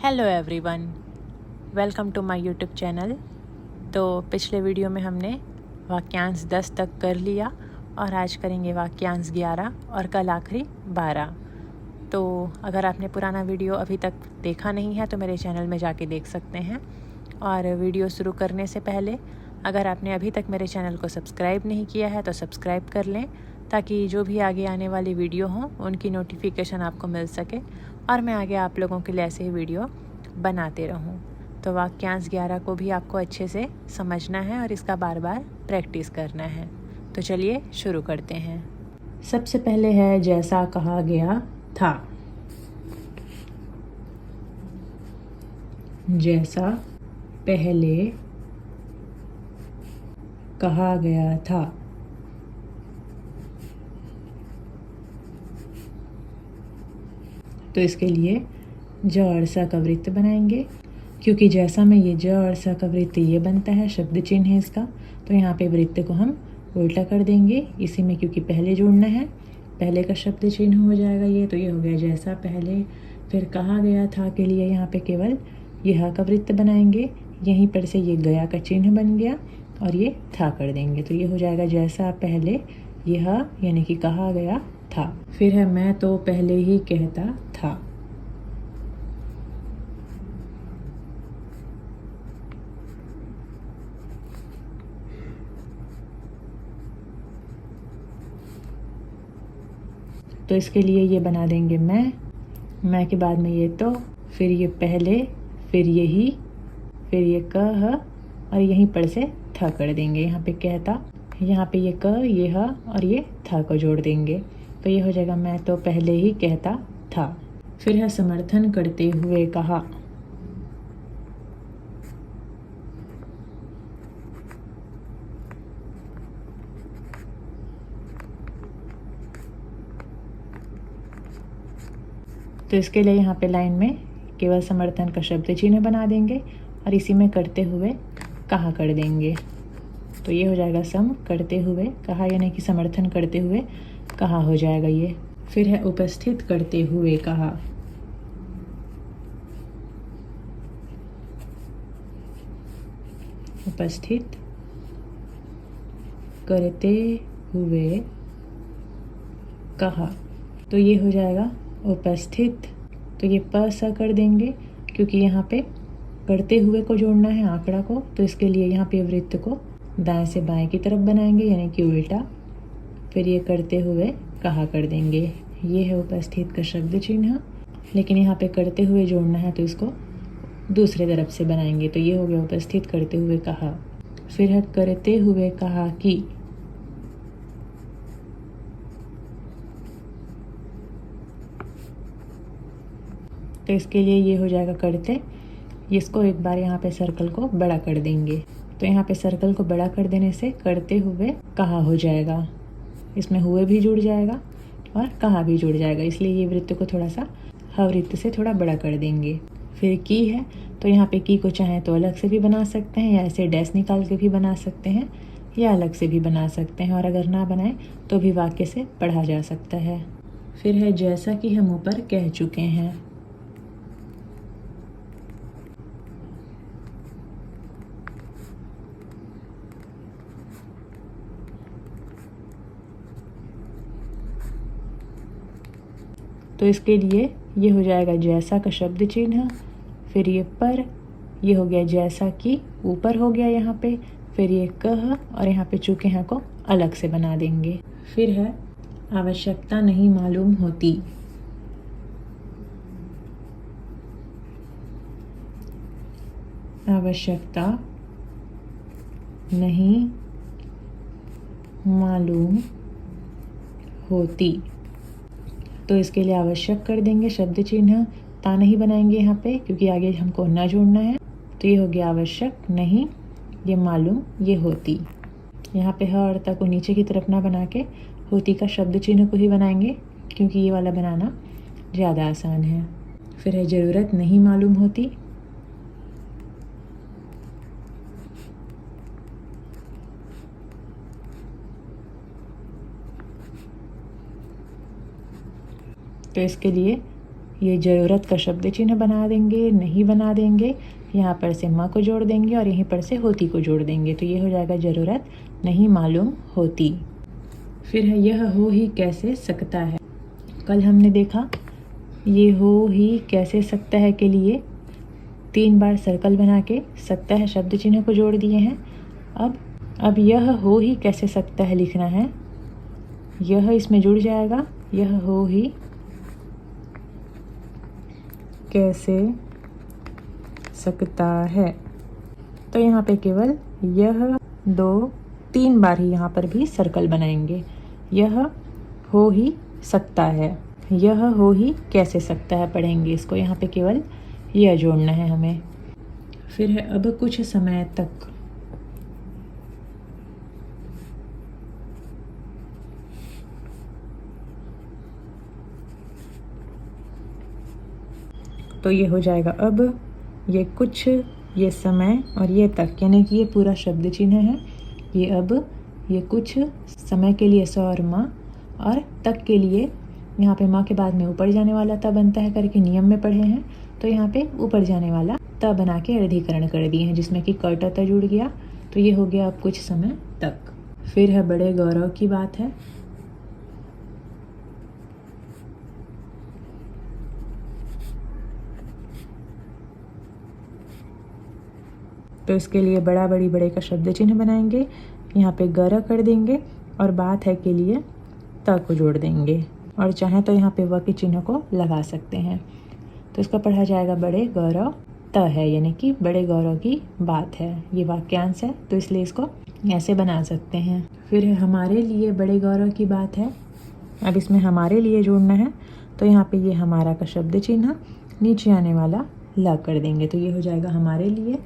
Hello everyone, welcome to my YouTube channel. तो पिछले video में हमने वाक्यांश 10 तक कर लिया और आज करेंगे वाक्यांश 11 और कल आखिरी 12। तो अगर आपने पुराना वीडियो अभी तक देखा नहीं है तो मेरे चैनल में जाके देख सकते हैं। और वीडियो शुरू करने से पहले अगर आपने अभी तक मेरे चैनल को सब्सक्राइब नहीं किया है तो सब्सक्राइब कर लें, ताकि जो भी आगे आने वाली वीडियो हों उनकी नोटिफिकेशन आपको मिल सके और मैं आगे आप लोगों के लिए ऐसे ही वीडियो बनाते रहूं। तो वाक्यांश 11 को भी आपको अच्छे से समझना है और इसका बार बार प्रैक्टिस करना है। तो चलिए शुरू करते हैं। सबसे पहले है जैसा कहा गया था। जैसा पहले कहा गया था। तो इसके लिए ज और स का वृत्त बनाएंगे, क्योंकि जैसा में ये ज और स का वृत्त ये बनता है, शब्द चिन्ह है इसका, तो यहाँ पे वृत्त को हम उल्टा कर देंगे इसी में, क्योंकि पहले जोड़ना है, पहले का शब्द चिन्ह हो जाएगा ये। तो ये हो गया जैसा पहले। फिर कहा गया था के लिए यहाँ पे केवल यह का वृत्त बनाएंगे, यहीं पर से ये गया का चिन्ह बन गया और ये था कर देंगे। तो ये हो जाएगा जैसा पहले यह, यानी कि कहा गया था। फिर है मैं तो पहले ही कहता था। तो इसके लिए ये बना देंगे मैं के बाद में ये तो, फिर ये पहले, फिर यही, फिर ये कह और यहीं पर से था कर देंगे। यहाँ पे कहता, यहाँ पे ये क, ये ह और ये था को जोड़ देंगे। तो ये हो जाएगा मैं तो पहले ही कहता था। फिर है समर्थन करते हुए कहा। तो इसके लिए यहाँ पे लाइन में केवल समर्थन का शब्द चिन्ह बना देंगे और इसी में करते हुए कहा कर देंगे। तो ये हो जाएगा सम करते हुए कहा, यानी कि समर्थन करते हुए कहा हो जाएगा ये। फिर है उपस्थित करते हुए कहा। उपस्थित करते हुए कहा। तो ये हो जाएगा उपस्थित, तो ये प स कर देंगे, क्योंकि यहाँ पे करते हुए को जोड़ना है आंकड़ा को। तो इसके लिए यहाँ पे वृत्त को दाएं से बाएं की तरफ बनाएंगे, यानी कि उल्टा। फिर ये करते हुए कहा कर देंगे। ये है उपस्थित का शब्द चिन्ह, लेकिन यहाँ पे करते हुए जोड़ना है तो इसको दूसरे तरफ से बनाएंगे। तो ये हो गया उपस्थित करते हुए कहा। फिर है करते हुए कहा कि। तो इसके लिए ये हो जाएगा करते, इसको एक बार यहाँ पे सर्कल को बड़ा कर देंगे। तो यहाँ पे सर्कल को बड़ा कर देने से करते हुए कहा हो जाएगा, इसमें हुए भी जुड़ जाएगा और कहा भी जुड़ जाएगा, इसलिए ये वृत्त को थोड़ा सा ह वृत्त से थोड़ा बड़ा कर देंगे। फिर की है, तो यहाँ पे की को चाहे तो अलग से भी बना सकते हैं, या ऐसे डैश निकाल के भी बना सकते हैं, या अलग से भी बना सकते हैं, और अगर ना बनाए तो भी वाक्य से पढ़ा जा सकता है। फिर है जैसा कि हम ऊपर कह चुके हैं। तो इसके लिए ये हो जाएगा जैसा का शब्द चिन्ह, फिर ये पर, ये हो गया जैसा कि ऊपर हो गया यहाँ पे, फिर ये कह और यहाँ पे चुके हैं को अलग से बना देंगे। फिर है आवश्यकता नहीं मालूम होती। आवश्यकता नहीं मालूम होती। तो इसके लिए आवश्यक कर देंगे शब्द चिन्ह, ता नहीं बनाएंगे यहाँ पे, क्योंकि आगे हमको ना जोड़ना है। तो ये हो गया आवश्यक नहीं, ये मालूम, ये होती। यहाँ पे ह और ता को नीचे की तरफ ना बना के होती का शब्द चिन्ह को ही बनाएंगे, क्योंकि ये वाला बनाना ज़्यादा आसान है। फिर है ज़रूरत नहीं मालूम होती। तो इसके लिए ये ज़रूरत का शब्द चिन्ह बना देंगे, नहीं बना देंगे, यहाँ पर से माँ को जोड़ देंगे और यहीं पर से होती को जोड़ देंगे। तो ये हो जाएगा ज़रूरत नहीं मालूम होती। फिर है यह हो ही कैसे सकता है। कल हमने देखा ये हो ही कैसे सकता है के लिए 3 बार सर्कल बना के सकता है शब्द चिन्ह को जोड़ दिए हैं। अब यह हो ही कैसे सकता है लिखना है। यह इसमें जुड़ जाएगा, यह हो ही कैसे सकता है। तो यहाँ पे केवल यह 2-3 बार ही यहाँ पर भी सर्कल बनाएंगे। यह हो ही सकता है, यह हो ही कैसे सकता है पढ़ेंगे इसको। यहाँ पे केवल यह जोड़ना है हमें। फिर है अब कुछ समय तक। तो ये हो जाएगा अब, ये कुछ, ये समय और ये तक, यानी कि ये पूरा शब्द चिन्ह है। ये अब, ये कुछ, समय के लिए स और माँ, और तक के लिए यहाँ पे माँ के बाद में ऊपर जाने वाला त बनता है करके नियम में पढ़े हैं। तो यहाँ पे ऊपर जाने वाला त बना के अर्धीकरण कर दिए हैं, जिसमें कि क ट त जुड़ गया। तो ये हो गया अब कुछ समय तक। फिर है बड़े गौरव की बात है। तो इसके लिए बड़ा बड़ी बड़े का शब्द चिन्ह बनाएंगे, यहाँ पे गर कर देंगे और बात है के लिए त को जोड़ देंगे, और चाहे तो यहाँ पे व के चिन्ह को लगा सकते हैं। तो इसका पढ़ा जाएगा बड़े गौरव त है, यानी कि बड़े गौरव की बात है। ये वाक्यांश है तो इसलिए इसको ऐसे बना सकते हैं। फिर है हमारे लिए बड़े गौरव की बात है। अब इसमें हमारे लिए जोड़ना है, तो यहाँ पे ये हमारा का शब्द चिन्ह नीचे आने वाला ल कर देंगे। तो ये हो जाएगा हमारे लिए।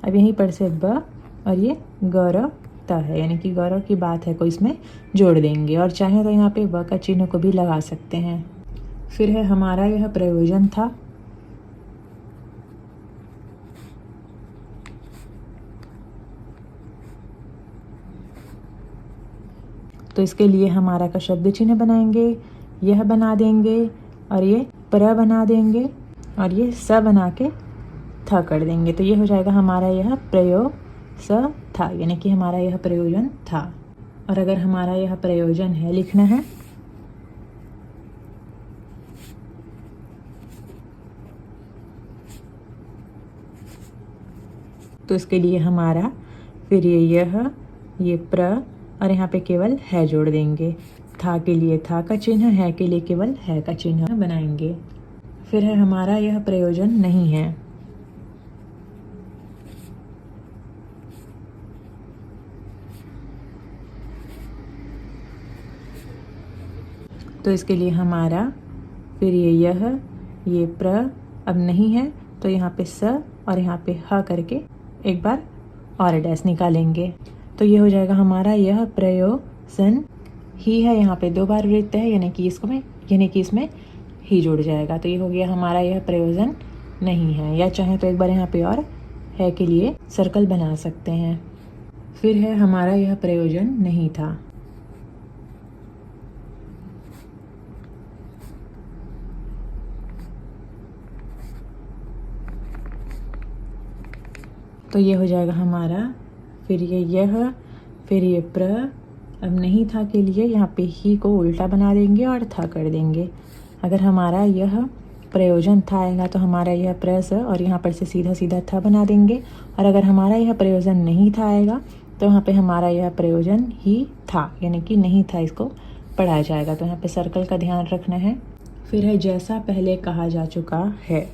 अब यहीं पर से ब और ये गौरव त है, यानी कि गौरव की बात है को इसमें जोड़ देंगे, और चाहे तो यहाँ पे व का चिन्ह को भी लगा सकते हैं। फिर है हमारा यह प्रयोजन था। तो इसके लिए हमारा का शब्द चिन्ह बनाएंगे, यह बना देंगे और ये प्र बना देंगे और ये स बना के था कर देंगे। तो ये हो जाएगा हमारा यह प्रयोग स था, यानी कि हमारा यह प्रयोजन था। और अगर हमारा यह प्रयोजन है लिखना है, तो इसके लिए हमारा फिर यह, ये प्र और यहाँ पे केवल है जोड़ देंगे। था के लिए था का चिन्ह, है के लिए केवल है का चिन्ह बनाएंगे। फिर है हमारा यह प्रयोजन नहीं है। तो इसके लिए हमारा फिर यह, ये प्र अब नहीं है, तो यहाँ पे स और यहाँ पे ह करके एक बार और डैश निकालेंगे। तो ये हो जाएगा हमारा यह प्रयोजन ही है। यहाँ पे 2 बार वृत्त है, यानी कि इसमें ही जुड़ जाएगा। तो ये हो गया हमारा यह प्रयोजन नहीं है। या चाहे तो एक बार यहाँ पे और है के लिए सर्कल बना सकते हैं। फिर है हमारा यह प्रयोजन नहीं था। तो ये हो जाएगा हमारा फिर यह, फिर ये प्र, अब नहीं था के लिए यहाँ पे ही को उल्टा बना देंगे और था कर देंगे। अगर हमारा यह प्रयोजन था आएगा तो हमारा यह प्रस और यहाँ पर से सीधा सीधा था बना देंगे। और अगर हमारा यह प्रयोजन नहीं था आएगा तो यहाँ पे हमारा यह प्रयोजन ही था, यानी कि नहीं था, इसको पढ़ा जाएगा। तो यहाँ पे सर्कल का ध्यान रखना है। फिर है जैसा पहले कहा जा चुका है।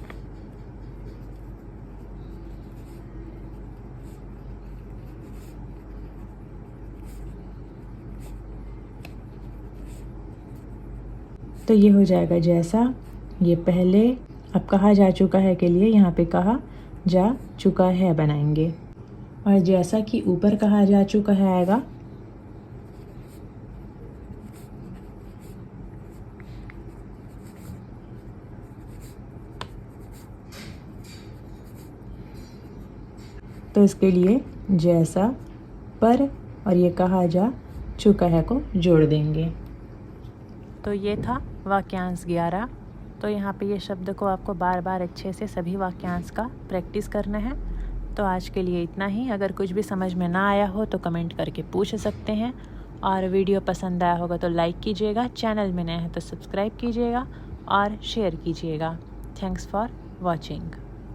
तो ये हो जाएगा जैसा, ये पहले, अब कहा जा चुका है के लिए यहाँ पे कहा जा चुका है बनाएंगे। और जैसा कि ऊपर कहा जा चुका है आएगा, तो इसके लिए जैसा पर और ये कहा जा चुका है को जोड़ देंगे। तो ये था वाक्यांश 11। तो यहाँ पे ये शब्द को आपको बार बार अच्छे से सभी वाक्यांश का प्रैक्टिस करना है। तो आज के लिए इतना ही। अगर कुछ भी समझ में ना आया हो तो कमेंट करके पूछ सकते हैं, और वीडियो पसंद आया होगा तो लाइक कीजिएगा, चैनल में नए हैं तो सब्सक्राइब कीजिएगा और शेयर कीजिएगा। Thanks for watching.